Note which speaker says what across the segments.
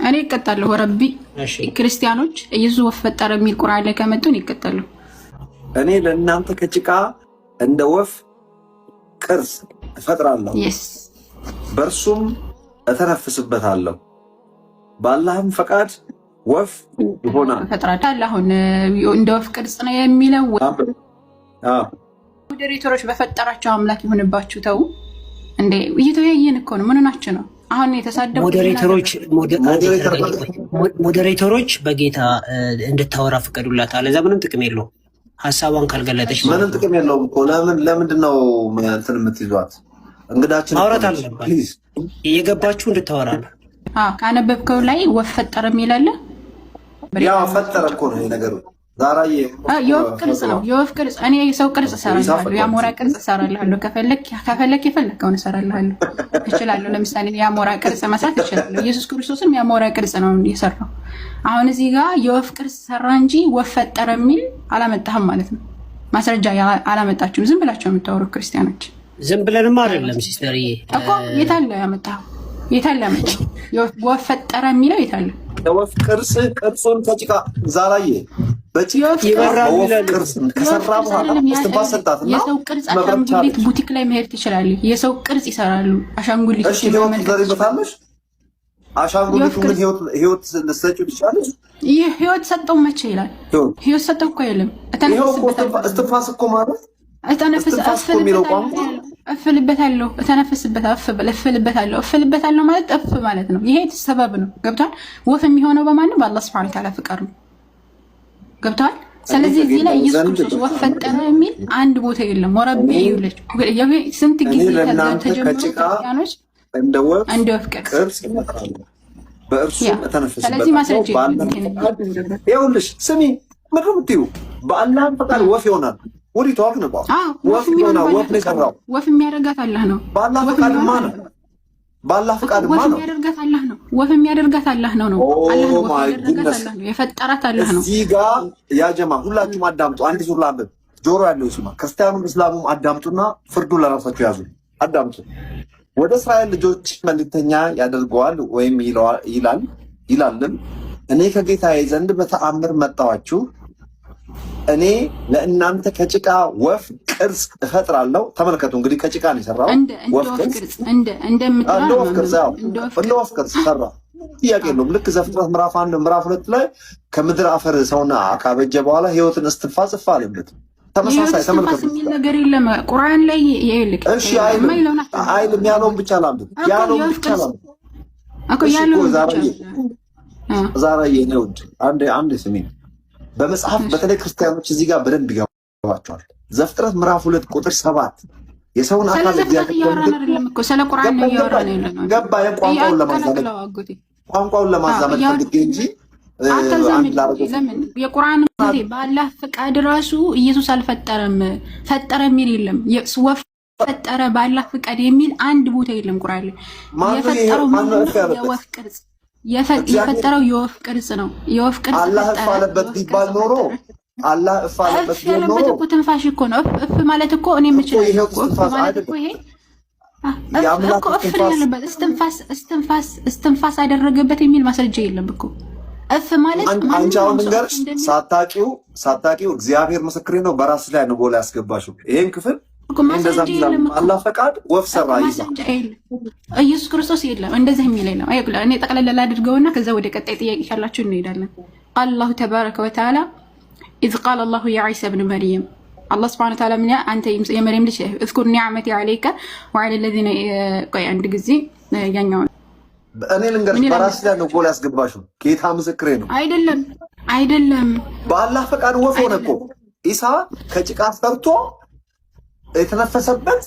Speaker 1: እኔ እቀጣለሁ። ረቢ ክርስቲያኖች ኢየሱስ ወፍ ፈጠረ የሚል ቁርአን ላይ ከመጡ እኔ እቀጣለሁ።
Speaker 2: እኔ ለእናንተ ከጭቃ እንደ ወፍ ቅርጽ እፈጥራለሁ፣ በእርሱም እተነፍስበታለሁ፣ በአላህም ፈቃድ ወፍ ይሆናል።
Speaker 1: ፈጥራታል። አሁን እንደ ወፍ ቅርጽ ነው የሚለው። ሞዴሬተሮች በፈጠራቸው አምላክ ይሁንባችሁ። ተው እንዴ! እየተወያየን እኮ ነው። ምን ሆናችሁ ነው? አሁን የተሳደቡ
Speaker 3: ሞዴሬተሮች በጌታ እንድታወራ ፍቀዱላት። አለዛ ምንም ጥቅም የለውም። ሀሳቧን ካልገለጠች
Speaker 2: ምንም ጥቅም የለውም እኮ። ለምንድን ነው እንትን የምትይዟት? እንግዳችን
Speaker 3: ማውራት አለባት። እየገባችሁ እንድታወራ ነው።
Speaker 1: ካነበብከው ላይ ወፍ ፈጠረ የሚላለ
Speaker 2: ያው ፈጠረ እኮ ነው ነገሩ። ዛራዬ
Speaker 1: የወፍ ቅርጽ ነው። የወፍ ቅርጽ እኔ የሰው ቅርጽ እሰራለሁ፣ የአሞራ ቅርጽ እሰራለሁ። ከፈለክ የፈለከውን እሰራለሁ እችላለሁ። ለምሳሌ የአሞራ ቅርጽ መስራት እችላለሁ። ኢየሱስ ክርስቶስም የአሞራ ቅርጽ ነው የሰራው። አሁን እዚህ ጋር የወፍ ቅርጽ ሰራ እንጂ ወፍ ፈጠረ የሚል አላመጣህም ማለት ነው። ማስረጃ አላመጣችሁም። ዝም ብላችሁ የምታወሩ ክርስቲያኖች።
Speaker 3: ዝም ብለንማ አይደለም ሲስተርዬ
Speaker 1: እኮ። የታለ ያመጣው? የታለ ያመጣው? ወፍ ፈጠረ የሚለው የታለ?
Speaker 2: የወፍ ቅርጹን ከጭቃ ዛራዬ
Speaker 1: የሰው ቅርጽ አሻንጉሊት ቡቲክ ላይ መሄድ ትችላለህ። የሰው ቅርጽ ይሰራሉ አሻንጉሊት።
Speaker 2: እሺ አሻንጉሊቱ ምን ህይወት ልትሰጪው ትችላለች?
Speaker 1: ይህ ህይወት ሰጠው መቼ ይላል? ህይወት ሰጠው እኮ አይልም።
Speaker 2: እስትንፋስ እኮ ማለት
Speaker 1: እፍልበታለሁ፣ እፍልበታለሁ ማለት እፍ ማለት ነው። ይሄ ሰበብ ነው። ገብቷል? ወፍ የሚሆነው በማን ነው? በአላህ ሱብሓነሁ ወተዓላ ፍቃድ ነው። ገብቷል? ስለዚህ እዚህ ላይ ኢየሱስ ክርስቶስ ወፍ ፈጠረ የሚል አንድ ቦታ የለም። ወረቢ ይውለች ስንት ጊዜ ተጀምሮች
Speaker 2: እንደ ወፍ
Speaker 1: ቅርጽ
Speaker 2: በእርሱ ተነፈሰበት።
Speaker 1: ስለዚህ ማስረጃ
Speaker 2: ይኸውልሽ፣ ስሚ ምንድን ነው የምትይው? በአላህ ፈቃድ ወፍ ይሆናል። ወዲ ተዋክ ነው ወፍ ይሆናል። ወፍ ነው የሰራው።
Speaker 1: ወፍ የሚያደርጋት አላህ ነው።
Speaker 2: በአላህ ፈቃድ ማን ነው? በአላህ ፈቃድ ማን ነው?
Speaker 1: ወፍ የሚያደርጋት አላህ ነው። ወፍ የሚያደርጋት አላህ ነው። አላህ ነው። ወፍ የሚያደርጋት አላህ ነው። የፈጠራት አላህ ነው።
Speaker 2: እዚህ ጋር ያ ጀማ ሁላችሁም አዳምጡ። አንድ ዙር ላንብብ። ጆሮ ያለው ይስማ። ክርስቲያኑም እስላሙም አዳምጡና ፍርዱን ለራሳችሁ ያዙ። አዳምጡ። ወደ እስራኤል ልጆች መልእክተኛ ያደርገዋል ወይም ይላልም እኔ ከጌታዬ ዘንድ በተአምር መጣኋችሁ። እኔ ለእናንተ ከጭቃ ወፍ ቅርጽ እፈጥራለሁ። ተመልከቱ እንግዲህ ከጭቃ ነው የሰራው። ወፍ ቅርጽ እንደ ወፍ ቅርጽ ሰራ። ጥያቄ የለውም። ልክ ዘፍጥረት ምዕራፍ 1 ምዕራፍ 2 ላይ ከምድር አፈር ሰውና ካበጀ በኋላ ህይወትን እስትንፋስ እፍ አለበት። ተመሳሳይ ተመልከቱ።
Speaker 1: የሚል ነገር የለም ቁርአን ላይ ይልክ።
Speaker 2: እሺ አይልም ያለውን ብቻ ላምጥ። ያለውን ብቻ ላምጥ
Speaker 1: እኮ ያለውን
Speaker 2: ዛራዬ ነው። አንድ ስሚ። በመጽሐፍ በተለይ ክርስቲያኖች እዚህ ጋር በደንብ ይገባቸዋል። ዘፍጥረት ምዕራፍ 2 ቁጥር 7 የሰውን አካል
Speaker 1: ስለ ቁርአን ነው እያወራን ያለነው።
Speaker 2: ገባ? ቋንቋውን ለማዛመድ ፈልጌ እንጂ
Speaker 1: ለምን የቁርአን በአላህ ፍቃድ ራሱ ኢየሱስ አልፈጠረም። ፈጠረ የሚል የለም። ወፍ ፈጠረ በአላህ ፍቃድ የሚል አንድ ቦታ የለም ቁርአን ላይ። የፈጠረው የወፍ ቅርጽ የፈጠረው የወፍ ቅርጽ ነው። የወፍ ቅርጽ
Speaker 2: አላህ እፍ አለበት ቢባል ኖሮ አላህ እፍ አለበት ቢባል ኖሮ
Speaker 1: እፍ ትንፋሽ እኮ ነው። እፍ ማለት እኮ እኔ የምችለው እፍ ማለት እኮ ይሄ እኮ እፍ ያለበት እስትንፋስ አደረገበት የሚል ማስረጃ የለም እኮ። እፍ ማለት
Speaker 2: አንቺ አሁን ንገርሽ ሳታቂው እግዚአብሔር ምስክሬ ነው። በራስ ላይ ነው ጎላ ያስገባሽው ይሄን ክፍል እንደዛ ብላም አላህ ፈቃድ ወፍ ሰራ ይላል
Speaker 1: ኢየሱስ ክርስቶስ። የለም እንደዚህ የሚል ነው። እኔ ጠቅለል አድርገውና ከዛ ወደ ቀጣይ ጥያቄ ካላችሁ እንሄዳለን። አላሁ ተባረከ ወተዓላ إذ قال الله يا عيسى ابن مريم الله سبحانه وتعالى من أنت يا مريم ليش اذكر نعمتي عليك وعلى الذين عند ጊዜ ያኛውን
Speaker 2: እኔ ልንገርሽ በራስ ላይ ነው ጎላ ያስገባሽው። ጌታ ምስክሬ ነው።
Speaker 1: አይደለም
Speaker 2: በአላህ ፈቃድ ወፍ ሆነ እኮ ኢሳ ከጭቃ ሰርቶ የተነፈሰበት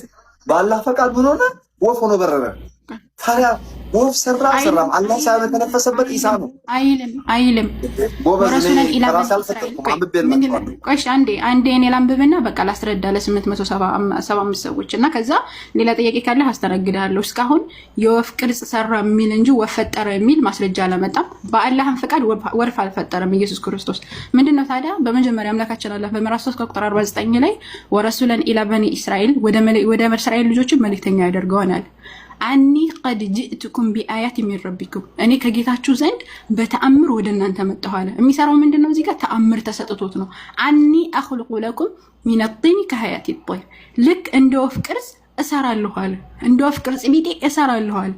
Speaker 2: በአላህ ፈቃድ ምን ሆነ? ወፍ ሆኖ በረረ። ታዲያ ወፍ ሰራ አልሰራም? አላህ ሳይሆን የተነፈሰበት ኢሳ ነው።
Speaker 1: አይልም ወረሱለን አንዴ እኔ ላንብብና በቃ ላስረዳ ለ875 ሰዎች እና ከዛ ሌላ ጥያቄ ካለ አስተናግድሃለሁ። እስካሁን የወፍ ቅርጽ ሰራ የሚል እንጂ ወፍ ፈጠረ የሚል ማስረጃ አላመጣም። በአላህም ፈቃድ ወፍ አልፈጠረም ኢየሱስ ክርስቶስ። ምንድነው ታዲያ? በመጀመሪያ አምላካችን አላህ በምዕራፍ 3 ቁጥር 49 ላይ ወረሱለን ኢላ በኒ እስራኤል ወደ እስራኤል ልጆችን መልእክተኛ ያደርገዋል። አኒ ቀድ ጅእትኩም ቢአያት ሚን ረቢኩም እኔ ከጌታችሁ ዘንድ በተአምር ወደ እናንተ መጣሁ አለ። የሚሰራው ምንድነው? እዚህ ጋር ተአምር ተሰጥቶት ነው። አኒ አኽልቁ ለኩም ሚን ጢኒ ከሀያት ጦይር ልክ እንደ ወፍ ቅርጽ እሰራለሁ አለ። እንደ ወፍ ቅርጽ ቢጤ እሰራለሁ አለ።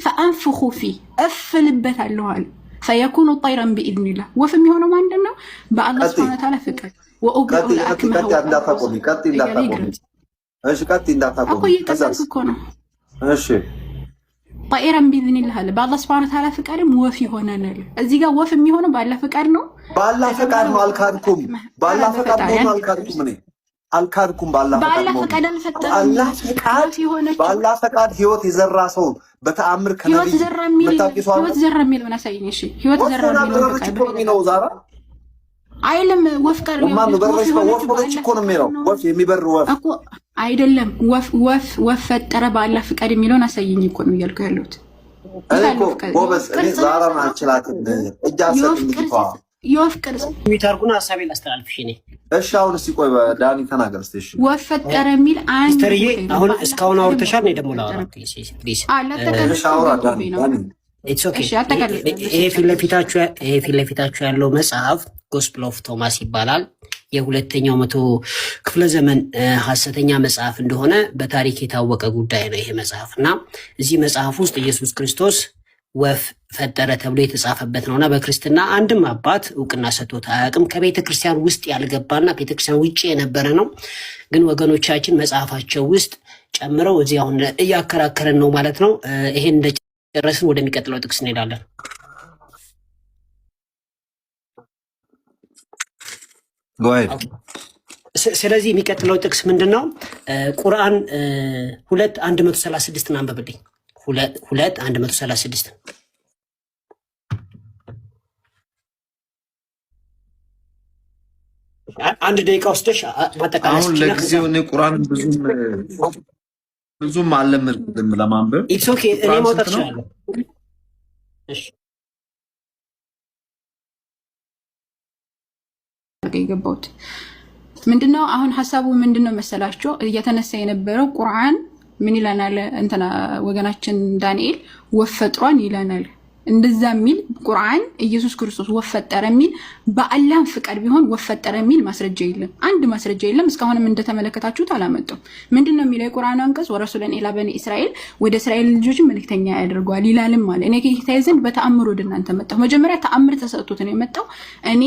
Speaker 1: ፈአንፍኹ ፊህ እፍልበታለሁ አለ። ፈየኩኑ ጠይረን ቢኢዝኒላህ ወፍ የሚሆነው ምንድነው? በአላህ ሱብሓነሁ ወተዓላ ፍቃድ ወኡብሪኡ ለአክመሁ
Speaker 2: እሺ
Speaker 1: ጠይረን ቢኢዝኒላህ አለ። በአላህ ሱብሓነሁ ወተዓላ ፍቃድም ወፍ ይሆናል። እዚህ ጋር ወፍ የሚሆነው በአላህ ፍቃድ ነው።
Speaker 2: በአላህ ፍቃድ ነው። አልካድኩም። በአላህ ፍቃድ ነው። አልካድኩም። እኔ አልካድኩም። በአላህ ፍቃድ
Speaker 1: አልፈጠረም።
Speaker 2: በአላህ ፍቃድ ህይወት የዘራ ሰው በተአምር ከነብይ
Speaker 1: ህይወት ዘራ የሚል ምን አሳየኝ? እሺ ህይወት ዘራ የሚል ነው ዛራ አይልም። ወፍ ቀር ነው
Speaker 2: ማን ነው? በረሽ ወፍ ወለች እኮ ነው የሚለው። ወፍ የሚበር ወፍ
Speaker 1: እኮ አይደለም። ወፍ ፈጠረ በአላህ ፍቃድ የሚለውን አሳየኝ እኮ ነው እያልኩ ያለሁት።
Speaker 2: ጎበዝ እኔ ዛራ ማንችላትን እጃሰጥኝቷ
Speaker 1: የወፍ ቅርጽ
Speaker 3: የሚታርጉና ሐሳቤን ላስተላልፍሽ እኔ።
Speaker 2: እሺ አሁን እስቲ ቆይ ዳኒ ተናገር እስቲ። እሺ
Speaker 1: ወፍ ፈጠረ የሚል አንድ
Speaker 3: ተርዬ አሁን እስካሁን አውርተሻል። ነው ደግሞ ላወራ ፕሊዝ
Speaker 2: እሺ አውራ ዳኒ
Speaker 3: ኢትስ ኦኬ። ይሄ ፊት ለፊታችሁ ያለው መጽሐፍ ጎስፕል ኦፍ ቶማስ ይባላል። የሁለተኛው መቶ ክፍለ ዘመን ሐሰተኛ መጽሐፍ እንደሆነ በታሪክ የታወቀ ጉዳይ ነው ይሄ መጽሐፍ እና እዚህ መጽሐፍ ውስጥ ኢየሱስ ክርስቶስ ወፍ ፈጠረ ተብሎ የተጻፈበት ነውና በክርስትና አንድም አባት እውቅና ሰጥቶት አያውቅም። ከቤተ ክርስቲያን ውስጥ ያልገባና ቤተ ክርስቲያን ውጭ የነበረ ነው። ግን ወገኖቻችን መጽሐፋቸው ውስጥ ጨምረው እዚህ አሁን እያከራከረን ነው ማለት ነው። ይሄን እንደጨረስን ወደሚቀጥለው ጥቅስ እንሄዳለን። ስለዚህ የሚቀጥለው ጥቅስ ምንድነው? ቁርአን 2:136 አንብብልኝ። 2:136 አንድ ደቂቃ ወስደሽ ማጠቃለል።
Speaker 2: አሁን ለጊዜው እኔ ቁርአን ብዙም አልለመድኩም ለማንበብ።
Speaker 3: ኢትስ ኦኬ እኔ ማውጣት እችላለሁ። እሺ
Speaker 1: የገባሁት ምንድነው? አሁን ሐሳቡ ምንድነው መሰላችሁ? እየተነሳ የነበረው ቁርአን ምን ይለናል? እንትና ወገናችን ዳንኤል ወፍ ፈጥሯን ይለናል። እንደዛ የሚል ቁርአን ኢየሱስ ክርስቶስ ወፍ ፈጠረ የሚል በአላህ ፍቃድ ቢሆን ወፍ ፈጠረ የሚል ማስረጃ የለም። አንድ ማስረጃ የለም። እስካሁንም እንደተመለከታችሁት አላመጡም። ምንድነው የሚለው የቁርአን አንቀጽ? ወረሱለን ኢላ በኒ እስራኤል ወደ እስራኤል ልጆች መልእክተኛ ያደርገዋል ይላልም ማለት እኔ ከጌታዬ ዘንድ በተአምር ወደ እናንተ መጣሁ። መጀመሪያ ተአምር ተሰጥቶት ነው የመጣው። እኔ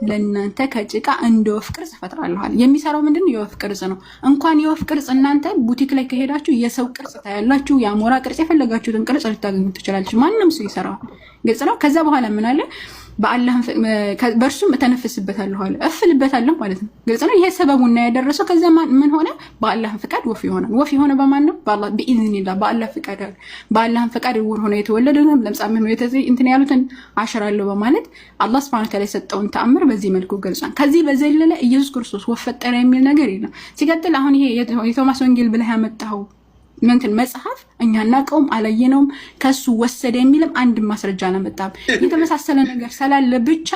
Speaker 1: ለእናንተ ከጭቃ እንደ ወፍ ቅርጽ ፈጥራለሁ። የሚሰራው ምንድነው? የወፍ ቅርጽ ነው። እንኳን የወፍ ቅርጽ እናንተ ቡቲክ ላይ ከሄዳችሁ የሰው ቅርጽ ታያላችሁ። የአሞራ ቅርጽ፣ የፈለጋችሁትን ቅርጽ ልታገኙ ትችላላችሁ። ማንም ሰው ይሰራዋል። ግልጽ ነው። ከዛ በኋላ ምን አለ? በአላህ በእርሱም እተነፍስበታለሁ አለ፣ እፍልበታለሁ ማለት ነው። ግልጽ ነው። ይሄ ሰበቡና ያደረሰው ከዛ ምን ሆነ? በአላህ ፍቃድ ወፍ ይሆናል። ወፍ የሆነ በማን ነው? በአላህ በኢዝኒላህ፣ በአላህ ፍቃድ አለ። በአላህ ፍቃድ ውር ሆነ የተወለደ ነው። ለምጻም ሆነ እንትን ያሉትን አሽራለሁ በማለት አላህ Subhanahu Ta'ala የሰጠውን ተአምር በዚህ መልኩ ገልጿል። ከዚህ በዘለለ ኢየሱስ ክርስቶስ ወፍ ፈጠረ የሚል ነገር የለም። ሲቀጥል አሁን ይሄ የቶማስ ወንጌል ብለህ ያመጣው ምንትን መጽሐፍ እኛ እናቀውም አላየነውም ከሱ ወሰደ የሚልም አንድ ማስረጃ አላመጣም። የተመሳሰለ ነገር ስላለ ብቻ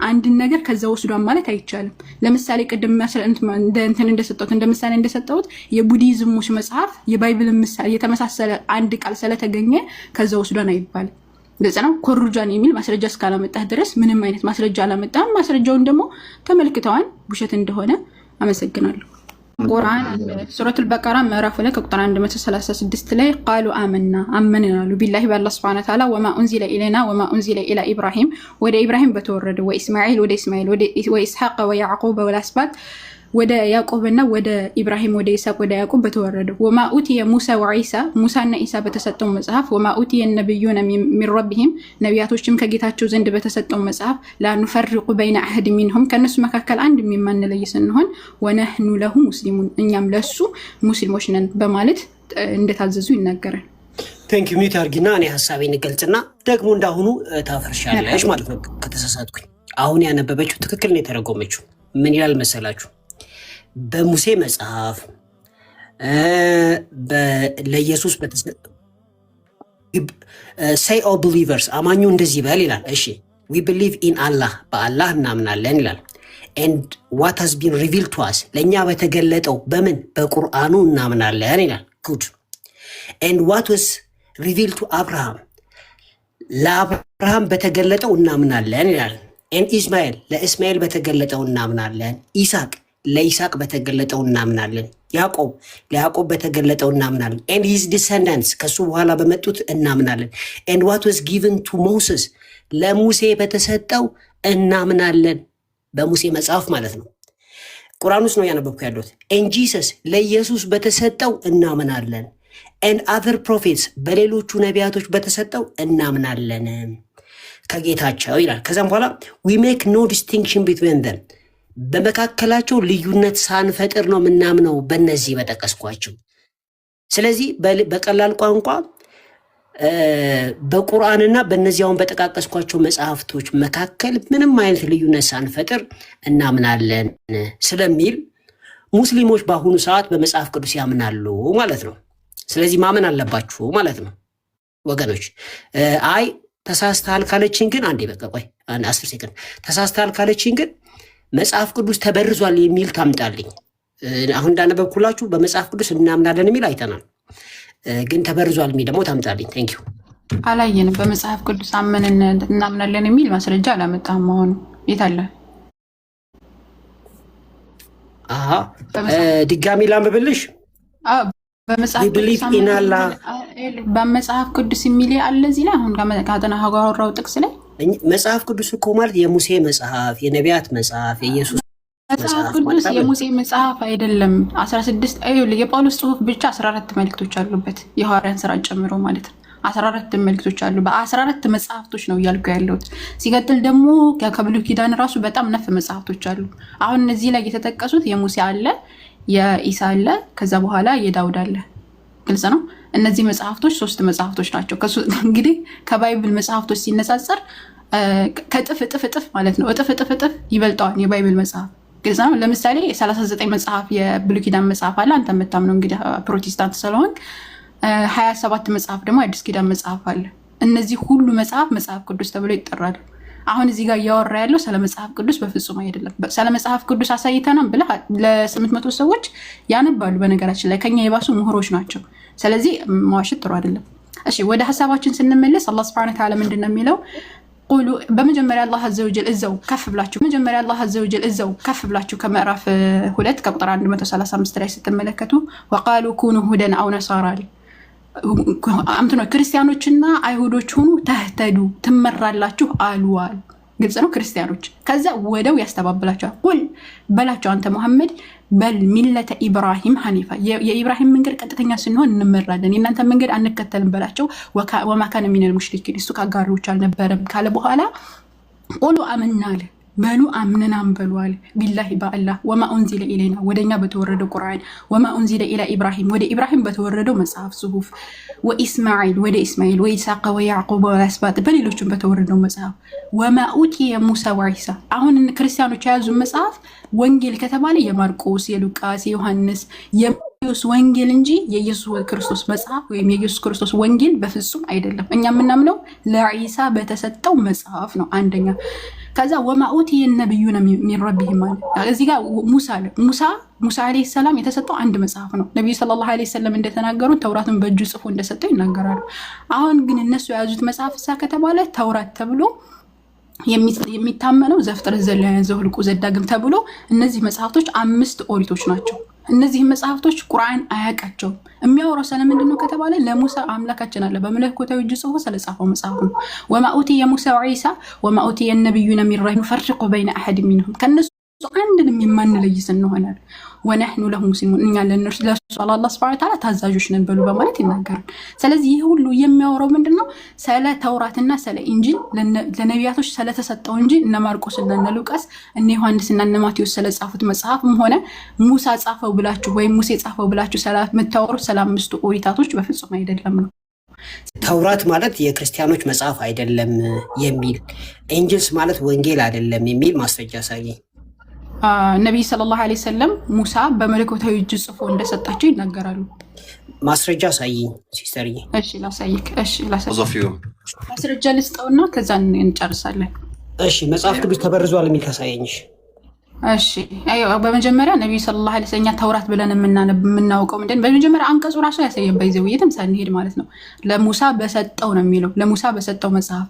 Speaker 1: አንድ ነገር ከዛ ወስዷን ማለት አይቻልም። ለምሳሌ ቅድም እንደ ምሳሌ እንደሰጠሁት የቡዲዝሞች መጽሐፍ የባይብል ምሳሌ የተመሳሰለ አንድ ቃል ስለተገኘ ከዛ ወስዷን አይባልም። ግልጽ ነው። ኮሩጃን የሚል ማስረጃ እስካላመጣህ ድረስ ምንም አይነት ማስረጃ አላመጣም። ማስረጃውን ደግሞ ተመልክተዋል ውሸት እንደሆነ። አመሰግናለሁ። ቁርአን ሱረቱል በቀራ ምዕራፍ 2 ቁጥር 136 ላይ ቃሉ አመን ይላሉ ቢላሂ በአላህ Subhanahu Ta'ala ወማ ኡንዚለ ኢለና ወማ ኡንዚለ ኢላ ኢብራሂም ወደ ኢብራሂም በተወረደ ወኢስማኤል ወደ ኢስማኤል ወኢስሐቅ ወያዕቁብ ወላስባት ወደ ያዕቆብና ወደ ኢብራሂም ወደ ይስሐቅ ወደ ያዕቆብ በተወረደው ወማ ኡቲየ ሙሳ ወዒሳ ሙሳና ኢሳ በተሰጠው መጽሐፍ ወማ ኡቲየ ነብዩና ሚን ረቢሂም ነቢያቶችም ከጌታቸው ዘንድ በተሰጠው መጽሐፍ ላኑፈርቁ በይነ አህድ ሚንሁም ከነሱ መካከል አንድ የማንለይ ስንሆን ወነህኑ ለሁ ሙስሊሙን እኛም ለሱ ሙስሊሞች ነን በማለት እንደታዘዙ ይናገራል።
Speaker 3: ቴንክ ዩ ሚት አርጊና እኔ ሐሳቤን ገልጽና ደግሞ እንዳሁኑ ታፈርሻለሽ ማለት ነው ከተሳሳትኩኝ። አሁን ያነበበችው ትክክል ነው የተረጎመችው። ምን ይላል መሰላችሁ? በሙሴ መጽሐፍ ለኢየሱስ say all believers አማኙ እንደዚህ በል ይላል። እሺ we believe in Allah በአላህ እናምናለን ይላል። and what has been revealed to us ለኛ በተገለጠው በምን በቁርአኑ እናምናለን ይላል። good and what was ሪቪል ቱ አብርሃም ለአብርሃም በተገለጠው እናምናለን ይላል። ኤን ኢስማኤል ለእስማኤል በተገለጠው እናምናለን። ኢሳቅ ለኢሳቅ በተገለጠው እናምናለን። ያዕቆብ ለያዕቆብ በተገለጠው እናምናለን። ኤንድ ሂዝ ዲሰንዳንትስ ከሱ በኋላ በመጡት እናምናለን። ኤንድ ዋት ዋዝ ጊቨን ቱ ሞሴስ ለሙሴ በተሰጠው እናምናለን። በሙሴ መጽሐፍ ማለት ነው። ቁርአን ውስጥ ነው ያነበብኩ ያለሁት። ኤንድ ጂሰስ ለኢየሱስ በተሰጠው እናምናለን። ኤንድ አዘር ፕሮፌትስ በሌሎቹ ነቢያቶች በተሰጠው እናምናለን ከጌታቸው ይላል። ከዛም በኋላ ዊ ሜክ ኖ ዲስቲንክሽን ቢትዊን ዘም በመካከላቸው ልዩነት ሳንፈጥር ነው ምናምነው በእነዚህ በጠቀስኳቸው። ስለዚህ በቀላል ቋንቋ በቁርአንና በእነዚያውን በጠቃቀስኳቸው መጽሐፍቶች መካከል ምንም አይነት ልዩነት ሳንፈጥር እናምናለን ስለሚል ሙስሊሞች በአሁኑ ሰዓት በመጽሐፍ ቅዱስ ያምናሉ ማለት ነው። ስለዚህ ማመን አለባችሁ ማለት ነው ወገኖች። አይ ተሳስተሃል ካለችን ግን አንዴ በቃ ቆይ 10 ሴኮንድ ተሳስተሃል ካለችን ግን መጽሐፍ ቅዱስ ተበርዟል የሚል ታምጣልኝ። አሁን እንዳነበብኩላችሁ በመጽሐፍ ቅዱስ እናምናለን የሚል አይተናል፣ ግን ተበርዟል የሚል ደግሞ ታምጣልኝ። ቴንኪዩ።
Speaker 1: አላየንም። በመጽሐፍ ቅዱስ አመንን እናምናለን የሚል ማስረጃ አላመጣም። መሆኑ የት አለ?
Speaker 3: ድጋሚ ላንብብልሽ።
Speaker 1: በመጽሐፍ ቅዱስ የሚል አለ እዚህ ላይ አሁን ካወራው ጥቅስ ላይ
Speaker 3: መጽሐፍ ቅዱስ እኮ ማለት የሙሴ መጽሐፍ፣ የነቢያት መጽሐፍ፣ የኢየሱስ
Speaker 1: መጽሐፍ ቅዱስ የሙሴ መጽሐፍ አይደለም። 16 የጳውሎስ ጽሑፍ ብቻ 14 መልእክቶች አሉበት፣ የሐዋርያን ስራ ጨምሮ ማለት ነው። 14 መልእክቶች አሉ። በ14 መጽሐፍቶች ነው እያልኩ ያለሁት። ሲቀጥል ደግሞ ከብሉይ ኪዳን ራሱ በጣም ነፍ መጽሐፍቶች አሉ። አሁን እነዚህ ላይ የተጠቀሱት የሙሴ አለ፣ የኢሳ አለ፣ ከዛ በኋላ የዳውድ አለ። ግልጽ ነው። እነዚህ መጽሐፍቶች 3 መጽሐፍቶች ናቸው። እንግዲህ ከባይብል መጽሐፍቶች ሲነጻጸር ከእጥፍ እጥፍ ማለት ነው። እጥፍ ይበልጠዋል የባይብል መጽሐፍ። ግልጽ ነው። ለምሳሌ 39 መጽሐፍ የብሉይ ኪዳን መጽሐፍ አለ። አንተ የምታምነው እንግዲህ ፕሮቴስታንት ስለሆን 27 መጽሐፍ ደግሞ አዲስ ኪዳን መጽሐፍ አለ። እነዚህ ሁሉ መጽሐፍ ቅዱስ ተብሎ ይጠራሉ። አሁን እዚህ ጋር እያወራ ያለው ስለ መጽሐፍ ቅዱስ በፍጹም አይደለም። ስለ መጽሐፍ ቅዱስ አሳይተናም ብለህ ለ800 ሰዎች ያነባሉ። በነገራችን ላይ ከኛ የባሱ ምሁሮች ናቸው። ስለዚህ መዋሸት ጥሩ አይደለም። እሺ ወደ ሀሳባችን ስንመለስ አላህ ሱብሓነሁ ወተዓላ ምንድን ነው የሚለው? ቁሉ በመጀመሪያ አላህ አዘወጀል እዛው ከፍ ብላችሁ ከምዕራፍ 2 ከቁጥር 135 ላይ ስትመለከቱ ወቃሉ ኩኑ ሁደን አው ነሳራ ክርስቲያኖችና አይሁዶች ሆኑ ተህተዱ ትመራላችሁ አሉዋል። ግልጽ ነው። ክርስቲያኖች ከዛ ወደው ያስተባብላቸዋል። ቁል በላቸው አንተ ሙሐመድ በል ሚለተ ኢብራሂም ሐኒፋ የኢብራሂም መንገድ ቀጥተኛ ስንሆን እንመራለን፣ የእናንተ መንገድ አንከተልም በላቸው። ወማ ካነ ሚነል ሙሽሪኪን እሱ ከአጋሪዎች አልነበረም ካለ በኋላ ቁሉ አመናለ በሉ አምነናም በሏል ቢላሂ በአላህ ወማ ኡንዚለ ኢለይና ወደኛ በተወረደው ቁርአን ወማ ኡንዚለ ኢላ ኢብራሂም ወደ ኢብራሂም በተወረደው መጽሐፍ ጽሁፍ ወኢስማዒል ወደ ኢስማዒል ወኢሳቅ ወያዕቁብ ወአስባጥ በሌሎችም በተወረደው መጽሐፍ ወማ ኡቲየ ሙሳ ወዒሳ። አሁን ክርስቲያኖች የያዙ መጽሐፍ ወንጌል ከተባለ የማርቆስ፣ የሉቃስ፣ የዮሐንስ የማቴዎስ ወንጌል እንጂ የኢየሱስ ክርስቶስ መጽሐፍ ወይም የኢየሱስ ክርስቶስ ወንጌል በፍጹም አይደለም። እኛ የምናምነው ለዒሳ በተሰጠው መጽሐፍ ነው። አንደኛ ከዛ ወማ ኡቲየ ነብዩነ ሚን ረቢሂም ማለት እዚህ ጋር ሙሳ አለይሂ ሰላም የተሰጠው አንድ መጽሐፍ ነው። ነብዩ ሰለላሁ ዐለይሂ ወሰለም እንደተናገሩት ተውራትን በእጁ ጽፎ እንደሰጠው ይናገራሉ። አሁን ግን እነሱ የያዙት መጽሐፍ ከተባለ ተውራት ተብሎ የሚታመነው ዘፍጥረት፣ ዘሌዋውያን፣ ዘኍልቍ፣ ዘዳግም ተብሎ እነዚህ መጽሐፍቶች 5 ኦሪቶች ናቸው። እነዚህ መጽሐፍቶች ቁርአን አያውቃቸውም። የሚያወራው ስለምንድን ነው ከተባለ ለሙሳ አምላካችን አለ በመለኮታዊ እጁ ጽፎ ስለጻፈው መጽሐፍ ነው። ወማ ኡቲየ ሙሳ ወዒሳ ወማ ኡቲየ ነብዩነ ሚን ረቢሂም ኑፈርቁ በይነ አሐድ ሚንሁም ከነሱ አንድንም የማንለይ ስንሆናል። ወነሕኑ ለሁ ሙስሊሙን እኛ ለነሱ ለአላህ ሱብሓነሁ ወተዓላ ታዛዦች ነን በሉ በማለት ይናገራል። ስለዚህ ይህ ሁሉ የሚያወራው ምንድነው? ስለ ተውራትና ስለ ኢንጂል ለነቢያቶች ስለተሰጠው እንጂ እነ ማርቆስና እነ ሉቃስ እነ ዮሐንስና እነ ማቴዎስ ስለጻፉት መጽሐፍም ሆነ ሙሳ ጻፈው ብላችሁ ወይም ሙሴ ጻፈው ብላችሁ ስለምታወሩት ስለ 5 ኦሪታቶች በፍጹም አይደለም ነው።
Speaker 3: ተውራት ማለት የክርስቲያኖች መጽሐፍ አይደለም የሚል ኤንጅልስ ማለት ወንጌል አይደለም የሚል ማስረጃ ሳይ
Speaker 1: ነቢይ ሰለላሁ ዐለይሂ ወሰለም ሙሳ በመለኮታዊ እጅ ጽፎ እንደሰጣቸው ይናገራሉ።
Speaker 3: ማስረጃ ሳይኝ ሲስተርዬ።
Speaker 1: እሺ ላሳይክ። ማስረጃ ልስጠውና ከዛ እንጨርሳለን።
Speaker 3: እሺ መጽሐፍ ቅዱስ ተበርዟል የሚል ካሳየኝሽ።
Speaker 1: እሺ በመጀመሪያ ነብዩ ሰለላሁ ዐለይሂ ወሰለም ተውራት ብለን የምናውቀው ምንድን በመጀመሪያ አንቀጹ ራሱ ያሳየበት ይዘው የትም ሳንሄድ ማለት ነው። ለሙሳ በሰጠው ነው የሚለው። ለሙሳ በሰጠው መጽሐፍ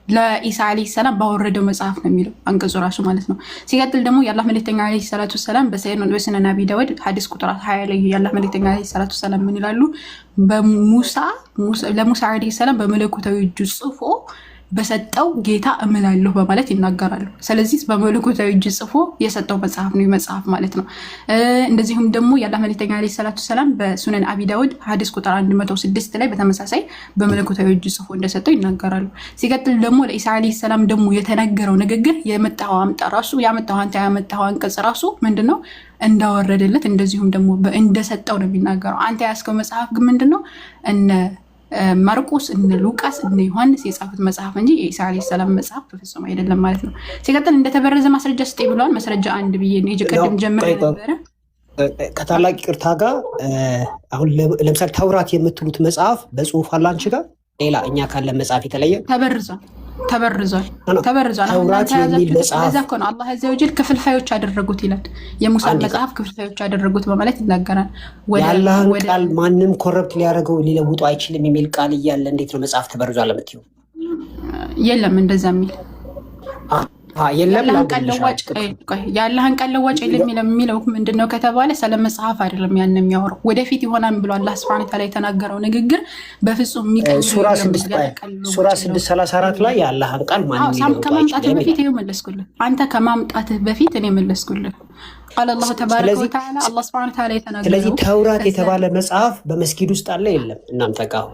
Speaker 1: ለኢሳ ዐለይሂ ሰላም ባወረደው መጽሐፍ ነው የሚለው አንቀጹ ራሱ ማለት ነው። ሲቀጥል ደግሞ የአላህ መልእክተኛ ዐለይሂ ሰላቱ ሰላም በሱነን አቢ ዳውድ ሐዲስ ቁጥር 20 ላይ የአላህ መልእክተኛ ዐለይሂ ሰላቱ ሰላም ምን ይላሉ? ለሙሳ ዐለይሂ ሰላም በመለኮታዊ እጁ ጽፎ በሰጠው ጌታ እምላለሁ በማለት ይናገራሉ። ስለዚህ በመለኮታዊ እጅ ጽፎ የሰጠው መጽሐፍ ነው መጽሐፍ ማለት ነው። እንደዚሁም ደግሞ የአላህ መልእክተኛ ዐለይሂ ሰላቱ ሰላም በሱነን አቢ ዳውድ ሐዲስ ቁጥር 106 ላይ በተመሳሳይ በመለኮታዊ እጅ ጽፎ እንደሰጠው ይናገራሉ። ሲቀጥል ደግሞ ለኢሳ ዐለይሂ ሰላም ደግሞ የተነገረው ንግግር የመጣው አምጣ ራሱ ያመጣው አንተ ያመጣው አንቀጽ ራሱ ምንድነው እንዳወረደለት እንደዚሁም ደግሞ እንደሰጠው ነው የሚናገረው። አንተ ያስከው መጽሐፍ ግን ምንድነው እነ ማርቆስ እነ ሉቃስ እነ ዮሐንስ የጻፉት መጽሐፍ እንጂ የኢሳ ዐለይሂ ሰላም መጽሐፍ በፍጹም አይደለም ማለት ነው። ሲቀጥል እንደተበረዘ ማስረጃ ስጠኝ ብለዋል። ማስረጃ አንድ ብዬ ነው የቀደም ጀምር ነበረ
Speaker 3: ከታላቅ ይቅርታ ጋር አሁን ለምሳሌ ተውራት የምትሉት መጽሐፍ በጽሁፍ አለ አንቺ ጋር ሌላ እኛ ካለ መጽሐፍ የተለየ
Speaker 1: ተበርዟል።
Speaker 3: ተውራት የሚል መጽሐፍ
Speaker 1: ለዛ እኮ ነው አላህ አዘ ወጀል ክፍልፋዮች አደረጉት ይላል። የሙሳ መጽሐፍ ክፍልፋዮች አደረጉት በማለት ይናገራል።
Speaker 3: የአላህን ቃል ማንም ኮረፕት ሊያደርገው ሊለውጡ አይችልም የሚል ቃል እያለ እንዴት ነው መጽሐፍ ተበርዟል የምትይው?
Speaker 1: የለም እንደዛ የሚል
Speaker 3: የለም።
Speaker 1: የአላህን ቃል ለዋጭ የለም የሚለው ምንድነው ከተባለ ስለ መጽሐፍ አይደለም ያን የሚያወራው ወደፊት ይሆናል ብሎ አላህ ሱብሓነሁ ወተዓላ የተናገረው ንግግር በፍጹም የሚቀር
Speaker 3: ሱራ 634 ላይ የአላህን ቃል ማንም
Speaker 1: ከማምጣትህ በፊት ይኸው መለስኩልህ። አንተ ከማምጣትህ በፊት እኔ መለስኩልህ። ቃል አላህ ተባረከ ወተዓላ አላህ ሱብሓነሁ ወተዓላ የተናገረው።
Speaker 3: ስለዚህ ተውራት የተባለ መጽሐፍ በመስጊድ ውስጥ አለ የለም? እናንተ ጋር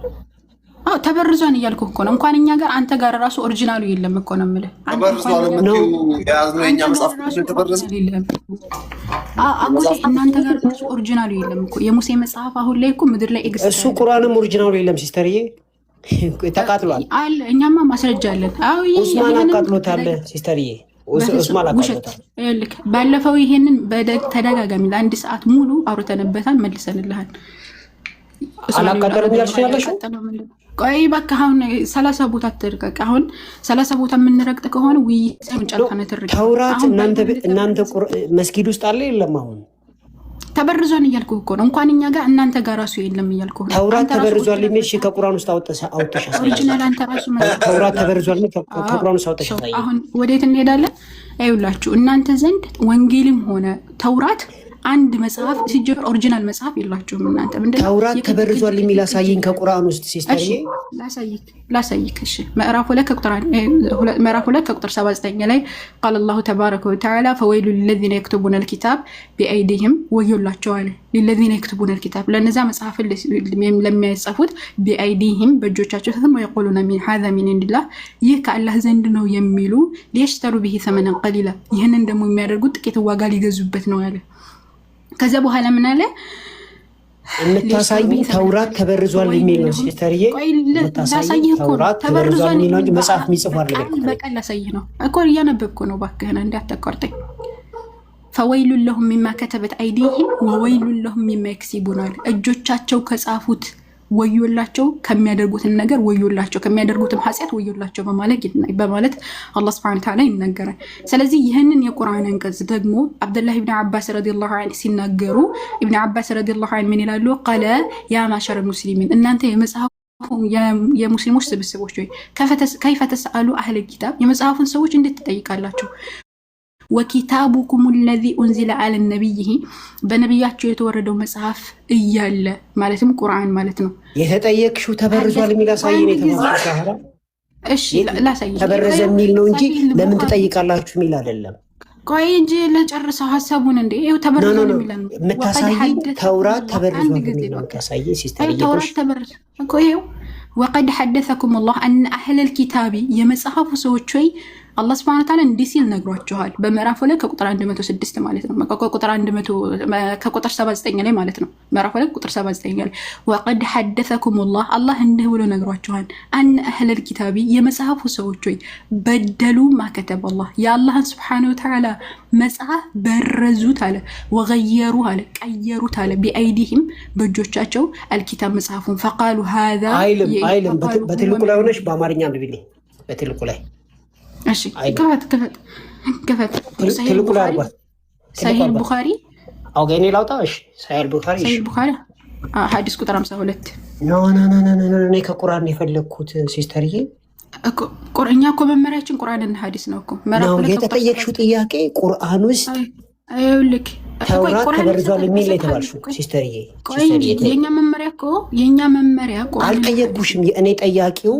Speaker 1: ተበርዟን እያልኩ እኮ ነው። እንኳን እኛ ጋር አንተ ጋር ራሱ ኦሪጂናሉ የለም እኮ ነው የምልህ። እናንተ ጋር ራሱ ኦሪጂናሉ የለም እኮ የሙሴ መጽሐፍ አሁን ላይ እኮ ምድር ላይ
Speaker 3: እሱ ቁርአንም ኦሪጂናሉ የለም ሲስተርዬ፣ ተቃጥሏል
Speaker 1: አለ። እኛማ ማስረጃ አለን።
Speaker 3: ኡስማን አቃጥሎታል ሲስተርዬ፣ ኡስማን አቃጥሎታል።
Speaker 1: ባለፈው ይሄንን ተደጋጋሚ ለአንድ ሰዓት ሙሉ አውርተንበታል፣ መልሰንልሃል።
Speaker 3: አላቃጠለም ያልሽኛለሽ?
Speaker 1: ቆይ በቃ አሁን 30 ቦታ ተደረቀ። አሁን 30 ቦታ የምንረግጥ ከሆነ ውይይት ጨርሰን ተደረቀ።
Speaker 3: ተውራት እናንተ መስጊድ ውስጥ አለ የለም? አሁን
Speaker 1: ተበርዟን እያልኩ እኮ ነው። እንኳን እኛ ጋር እናንተ ጋር ራሱ የለም እያልኩ ነው።
Speaker 3: ተውራት ተበርዟል የሚል ከቁርአን ውስጥ አውጥተሽ
Speaker 1: ኦሪጂናል አንተ ራሱ
Speaker 3: ተውራት ተበርዟል የሚል ከቁርአን ውስጥ አውጥተሽ
Speaker 1: አሁን ወዴት እንሄዳለን? አይውላችሁ እናንተ ዘንድ ወንጌልም ሆነ ተውራት አንድ መጽሐፍ ሲጀምር ኦሪጂናል መጽሐፍ የላችሁም እናንተ። ምንድነው
Speaker 3: ተውራት ተበርዟል የሚል አሳይኝ ከቁርአን ውስጥ ሲስተር
Speaker 1: ላሳይክ። እሺ ምዕራፍ 2 ከቁጥር 79 ላይ ቃል አላሁ ተባረከ ወተዓላ ፈወይሉ ለለዚነ የክቱቡነ ልኪታብ ቢአይዲሂም ወዮላቸው አለ። ለለዚነ የክቱቡነ ልኪታብ ለነዛ መጽሐፍ ለሚያጽፉት ቢአይዲሂም በእጆቻቸው ተተሙ የቁሉነ ሚን ሀዛ ሚን ኢንዲላህ ይህ ከአላህ ዘንድ ነው የሚሉ ሊየሽተሩ ቢሂ ሰመነን ቀሊላ ይህንን ደግሞ የሚያደርጉት ጥቂት ዋጋ ሊገዙበት ነው ያለ። ከዛ በኋላ ምን አለ?
Speaker 3: የምታሳይ ተውራት ተበርዟል የሚል ነው ሲስተርዬ።
Speaker 1: ላሳይህ እኮ
Speaker 3: ተበርዟል የሚል ነው እንጂ መጽሐፍ የሚጽፉ አይደለም።
Speaker 1: በቃ ላሳይህ ነው እኮ እያነበብኩ ነው። እባክህን እንዳታቋርጠኝ። ፈወይሉን ለሁም ሚማ ከተበት አይዲሂም ወወይሉን ለሁም ሚማ የክሲቡን አለ። እጆቻቸው ከጻፉት ወዮላቸው፣ ከሚያደርጉትን ነገር ወዮላቸው፣ ከሚያደርጉትም ኃጢአት ወዮላቸው በማለት አላህ ሱብሓነሁ ወተዓላ ይናገራል። ስለዚህ ይህንን የቁርአን አንቀጽ ደግሞ አብዱላህ ኢብኑ አባስ ረዲየላሁ ዐንሁ ሲናገሩ ኢብኑ አባስ ረዲየላሁ ዐንሁ ምን ይላሉ? ቃለ ያ ማሸረ ሙስሊሚን እናንተ የሙስሊሞች ስብስቦች ወይ ከይፈ ተስአሉ አህለ ኪታብ የመጽሐፉን ሰዎች እንዴት ትጠይቃላችሁ? ወኪታቡኩም ለዚ ኡንዚለ አለ ነቢይህ በነቢያቸው የተወረደው መጽሐፍ እያለ ማለትም ቁርአን ማለት ነው።
Speaker 3: የተጠየቅሽው ተበርዟል የሚል አሳይን የተባለው
Speaker 1: እሺ ላሳይ
Speaker 3: ተበረዘ የሚል ነው እንጂ ለምን ትጠይቃላችሁ የሚል አይደለም።
Speaker 1: ቆይ እንጂ ለጨርሰው ሐሳቡን እንዴ ይሄው ተበርዟል የሚል ነው
Speaker 3: የምታሳይ ተውራት ተበርዟል የሚል ነው ታሳይ ሲስተር
Speaker 1: ተውራት ተበርዟል እኮ ይሄው ወቀድ ሐደሰኩም አላህ አን አህለል ኪታቢ የመጽሐፉ ሰዎች ወይ አላህ ሱብሓነሁ ወተዓላ እንዲህ ሲል ነግሯቸዋል። በምዕራፍ 2 ከቁጥር 106 ማለት ነው። ከቁጥር 79 ላይ ማለት ነው። ምዕራፍ 2 ቁጥር 79 ላይ ወቀድ ሐደሰኩም አላህ እንዲህ ብሎ ነግሯቸዋል። አን አህለል ኪታቢ የመጽሐፉ ሰዎች ወይ በደሉ ማከተብ አላህ የአላህን ሱብሓነሁ ወተዓላ መጽሐፍ በረዙት አለ። ወገየሩ አለ ቀየሩት አለ። ቢአይዲሂም በእጆቻቸው አልኪታብ መጽሐፉን ፈቃሉ ሃዛ
Speaker 3: አይልም። በትልቁ ላይ ሆነሽ በአማርኛ አንብቢልኝ። በትልቁ ላይ
Speaker 1: እሺ ከፈት
Speaker 3: ትልቁ ላይ አርጓት
Speaker 1: ሳሂህ ቡኻሪ
Speaker 3: እኔ ላውጣው። እሺ ሳሂህ ቡኻሪ
Speaker 1: ሐዲስ ቁጥር 52
Speaker 3: ኖ እኔ ከቁርአን የፈለኩት ሲስተርዬ
Speaker 1: እኛ እኮ መመሪያችን ቁርአንና ሐዲስ ነው እኮ።
Speaker 3: የተጠየቅሽው ጥያቄ ቁርአን ውስጥ
Speaker 1: አይውልክ
Speaker 3: ተውራት ተበርዟል የሚል የተባልሽው ሲስተርዬ፣
Speaker 1: የኛ መመሪያ ቁርአን
Speaker 3: አልጠየቅኩሽም። እኔ ጠያቂው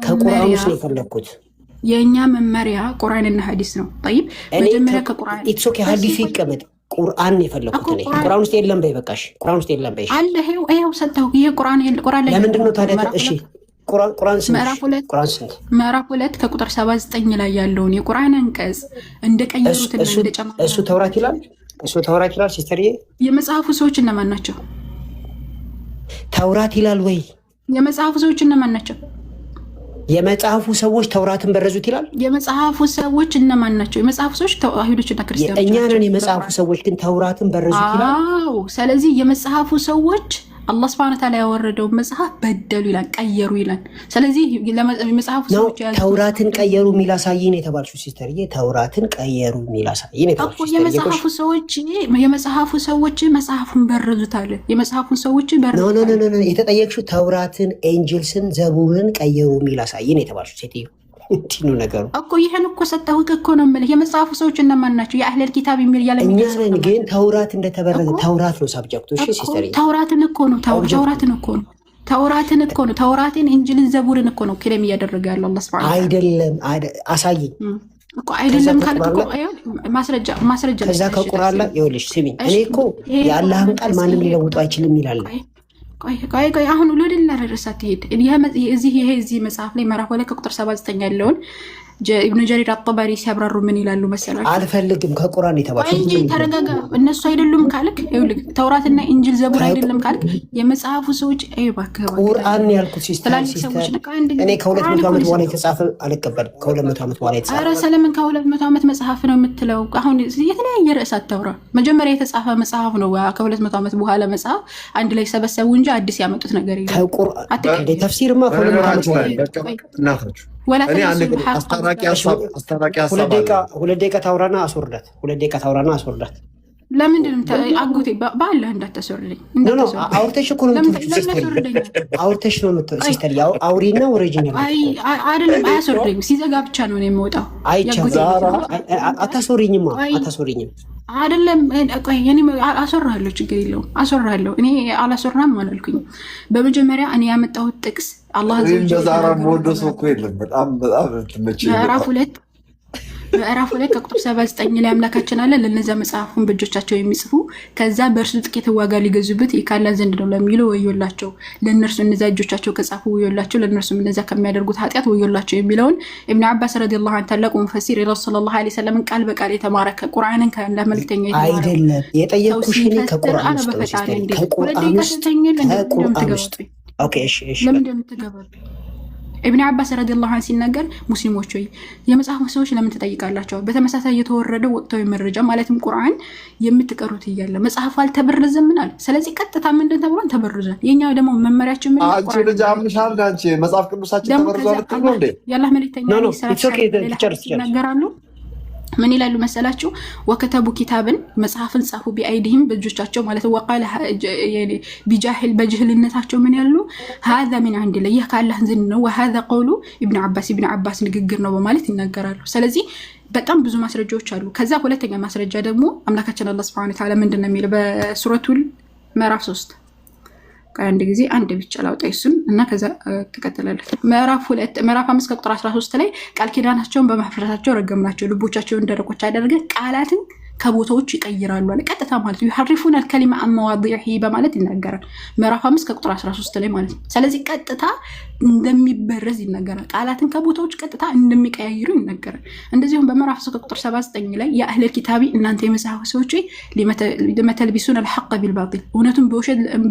Speaker 3: ከቁርአን ውስጥ ነው የፈለኩት።
Speaker 1: የኛ መመሪያ ቁርአንና ሐዲስ ነው። طيب መጀመሪያ ከቁርአን
Speaker 3: ኢትስ ኦኬ ሐዲስ ይቀመጥ። ቁርአን የፈለኩት እኔ ቁርአን ውስጥ የለም በይ፣ በቃሽ። ቁርአን ውስጥ የለም በይ
Speaker 1: አለ። ይሄው ሰጠው። ይሄ ቁርአን ላይ
Speaker 3: ለምንድን ነው ታዲያ? እሺ ቁርአን ስንት
Speaker 1: ምዕራፍ 2 ከቁጥር 79 ላይ ያለውን የቁርአን አንቀጽ እንደቀየሩትና እንደጨመሩ
Speaker 3: እሱ ተውራት ይላል። ሲስተርዬ
Speaker 1: የመጽሐፉ ሰዎች እነማን ናቸው?
Speaker 3: ተውራት ይላል ወይ?
Speaker 1: የመጽሐፉ ሰዎች እነማን ናቸው?
Speaker 3: የመጽሐፉ ሰዎች ተውራትን በረዙት ይላል።
Speaker 1: የመጽሐፉ ሰዎች እነማን ናቸው? የመጽሐፉ ሰዎች አይሁዶችና ክርስቲያኖች።
Speaker 3: እኛ ነን የመጽሐፉ ሰዎች፣ ግን ተውራትን በረዙት ይላል።
Speaker 1: አዎ። ስለዚህ የመጽሐፉ ሰዎች አላህ Subhanahu Wa Ta'ala ያወረደው መጽሐፍ በደሉ ይላል፣ ቀየሩ ይላል። ስለዚህ የመጽሐፉ ሰዎች
Speaker 3: ተውራትን ቀየሩ የሚል አሳይን የተባልሽው ሲስተርዬ፣ ተውራትን ቀየሩ የሚል አሳይን የተባልሽው
Speaker 1: የመጽሐፉ ሰዎች መጽሐፉን በረዙት አለ። የመጽሐፉን ሰዎች በረዙት
Speaker 3: ኖ የተጠየቅሽው ተውራትን፣ ኤንጅልስን፣ ዘቡርን ቀየሩ የሚል አሳይን የተባልሽው ሴትዮ እንዲህ ነው ነገሩ
Speaker 1: እኮ። ይሄን እኮ ሰጠሁት እኮ ነው የምልህ። የመጽሐፉ ሰዎች እነማን ናቸው? የአህለል ኪታብ የሚል ያለ
Speaker 3: እኛ ነን፣ ግን ተውራት እንደተበረዘ ተውራት ነው ሳብጀክቱ። እሺ ሲስተር፣
Speaker 1: ተውራትን እኮ ነው ተውራትን፣ ኢንጂልን፣ ዘቡርን እኮ ነው ክሌም እያደረገ ያለው አላህ ሱብሓነሁ ወተዓላ።
Speaker 3: አይደለም አሳይኝ
Speaker 1: እኮ አይደለም ካልኩ እኮ ማስረጃ
Speaker 3: ከዛ ከቁርአን ላይ ይኸውልሽ፣ ስሚኝ፣ እኔ እኮ የአላህን ቃል ማንም ሊለውጡ አይችልም ይላል።
Speaker 1: ቆይ አሁን ወደላ ረሳት ይሄድ እዚህ መጽሐፍ ላይ ምዕራፍ 2 ከቁጥር 79 ያለውን ኢብኑ ጀሪር አጠበሪ ሲያብራሩ ምን ይላሉ መሰላችሁ?
Speaker 3: አልፈልግም ከቁርአን የተባለው
Speaker 1: እንጂ ተረጋጋ። እነሱ አይደሉም ካልክ ይኸውልህ፣ ተውራትና ኢንጂል ዘቡር አይደለም ካልክ የመጽሐፉ ሰዎች እባክህ
Speaker 3: ቁርአን ያልኩት ሲስተር፣ እኔ ከ200 ዓመት በኋላ የተጻፈ አልቀበልም። ከ200 ዓመት በኋላ የተጻፈ
Speaker 1: ኧረ ሰለምን ከ200 ዓመት መጽሐፍ ነው የምትለው? አሁን የተለያየ ርዕስ አታውራ። መጀመሪያ የተጻፈ መጽሐፍ ነው። ከ200 ዓመት በኋላ መጽሐፍ አንድ ላይ ሰበሰቡ እንጂ አዲስ ያመጡት ነገር የለም።
Speaker 3: ከቁርአን ተፍሲርማ ከ200 ዓመት በኋላ
Speaker 2: እናታችሁ
Speaker 1: ወላ
Speaker 3: ሁለት ደቂቃ ታውራና አስወርዳት።
Speaker 1: ለምንድን ነው አጎቴ በአላህ እንዳታስወርደኝ?
Speaker 3: አውርተሽ እኮ ነው የምትወጪው ሲስተር። ያው አውሪና ኦሪጂናል
Speaker 1: አይደለም፣ አያስወርደኝ። ሲዘጋ ብቻ ነው የምወጣው።
Speaker 3: አታስወሪኝም
Speaker 1: አይደለም። ቆይ እኔ አስወራለሁ፣ ችግር የለውም አስወራለሁ። እኔ አላስወራም አላልኩኝም። በመጀመሪያ እኔ ያመጣሁት ጥቅስ አላህ ምዕራፍ 2 ከቁጥር 79 ላይ አምላካችን አለ ለነዛ መጽሐፉን በእጆቻቸው የሚጽፉ ከዛ በእርሱ ጥቂት ዋጋ ሊገዙበት የካላ ዘንድ ነው ለሚለው ወዮላቸው። ለነርሱ እነዛ እጆቻቸው ከጻፉ ወዮላቸው፣ ለነርሱም እነዛ ከሚያደርጉት ኃጢአት ወዮላቸው የሚለውን ኢብኑ አባስ ረዲየላሁ ዐንሁ ታላቁ ሙፈሲር የረሱል ሰለላሁ ዐለይሂ ወሰለም ቃል በቃል የተማረከ ቁርአንን ካለ መልእክተኛ
Speaker 3: አይደለም የጠየቅኩሽ ከቁርአን ውስጥ ኦኬ እሺ
Speaker 1: ለምን እንደምትገባብ ኢብኑ አባስ ረዲየላሁ ዐንሁ ሲናገር ሙስሊሞች ሆይ የመጽሐፍ ሰዎች ለምን ትጠይቃላችሁ? በተመሳሳይ የተወረደው ወቅታዊ መረጃ ማለትም ቁርአን የምትቀሩት እያለ መጽሐፉ አልተበረዘም ምናል። ስለዚህ ቀጥታ ምንድን ተብሏል? ተበርዟል። የኛ ደግሞ መመሪያችን ምን
Speaker 2: ቁርአን ልጅ አምሻል ዳንቺ መጽሐፍ ቅዱሳችን ተበርዟል ነው እንዴ?
Speaker 1: ያላህ መልእክተኛ ይናገራሉ። ምን ይላሉ መሰላችሁ? ወከተቡ ኪታብን መጽሐፍን ጻፉ ቢአይዲህም በእጆቻቸው ማለት ወቃለ ቢጃህል በጅህልነታቸው ምን ያሉ هذا من عند الله ካላህ ዘንድ ነው وهذا قول ابن عباس ንግግር ነው በማለት ይናገራሉ። ስለዚህ በጣም ብዙ ማስረጃዎች አሉ። ከዛ ሁለተኛ ማስረጃ ደግሞ አምላካችን አላህ Subhanahu Wa Ta'ala ምንድነው የሚለው በሱረቱል ምዕራፍ 3 ከአንድ ጊዜ አንድ ብቻ ላውጣ እሱን እና ከዛ ተከተላለን። ምዕራፍ 5 ከቁጥር 13 ላይ ቃል ኪዳናቸውን በማፍረሳቸው ረገምናቸው፣ ልቦቻቸውን ደረቆች አደረገ፣ ቃላትን ከቦታዎች ይቀይራሉ አለ። ቀጥታ ማለት ነው يحرفون الكلمة عن مواضعه በማለት ይናገራል። ምዕራፍ 5 ከቁጥር 13 ላይ ማለት ነው። ስለዚህ ቀጥታ እንደሚበረዝ ይናገራል። ቃላትን ከቦታዎች ቀጥታ እንደሚቀያይሩ ይናገራል። እንደዚሁም በምዕራፍ 3 ከቁጥር 79 ላይ ያ አህለል ኪታቢ እናንተ የመጽሐፍ ሰዎች ለመተልቢሱን الحق بالباطل እውነቱን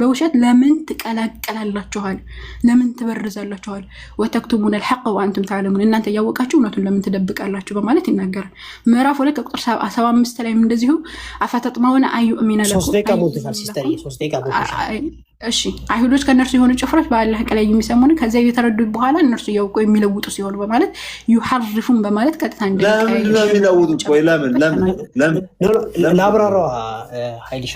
Speaker 1: በውሸት ለምን ትቀላቀላላችኋል? ለምን ትበርዛላችኋል? وتكتمون الحق وانتم تعلمون እናንተ ያወቃችሁ እውነቱን ለምን ትደብቃላችሁ? በማለት ይናገራል። ምዕራፍ 2 ከቁጥር 75 ላይ እንደዚሁ አፈተጥማውና አዩእሚነ ለኩም
Speaker 3: 3 ደቂቃ ሞልቶሻል ሲስተር 3 ደቂቃ ሞልቶሻል
Speaker 1: እሺ አይሁዶች ከነርሱ የሆኑ ጭፍሮች በአላህ ቃል የሚሰሙን ከዛ የተረዱ በኋላ እነርሱ ያውቁ የሚለውጡ ሲሆኑ በማለት ይሐርፉን በማለት ቀጥታ
Speaker 2: ለምን የሚለውጡት? ቆይ ለምን ላብራራው
Speaker 3: ኃይልሻ